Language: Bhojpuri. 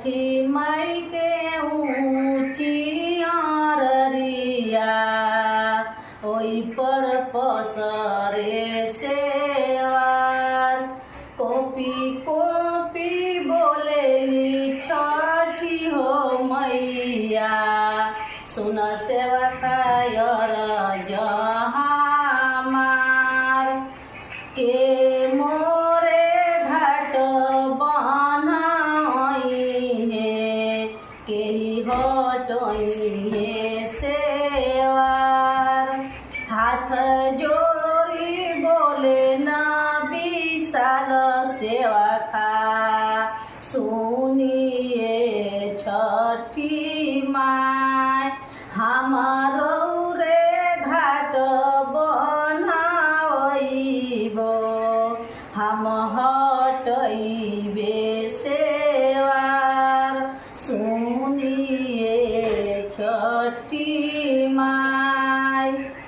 माई के ऊँचिया ओई पर पसरे सेवार कोपी कोपी बोलेली छठी हो मैया सुन सेवा खायर जहामार के मोरे घाट केही हटइहे सेवार हाथ जोड़ी बोले न विशाल सेवा खा सुनिए छठी माय हमारो रे घाट बनाइबो हम हटइबे सेवार सुनिए छठी माँ।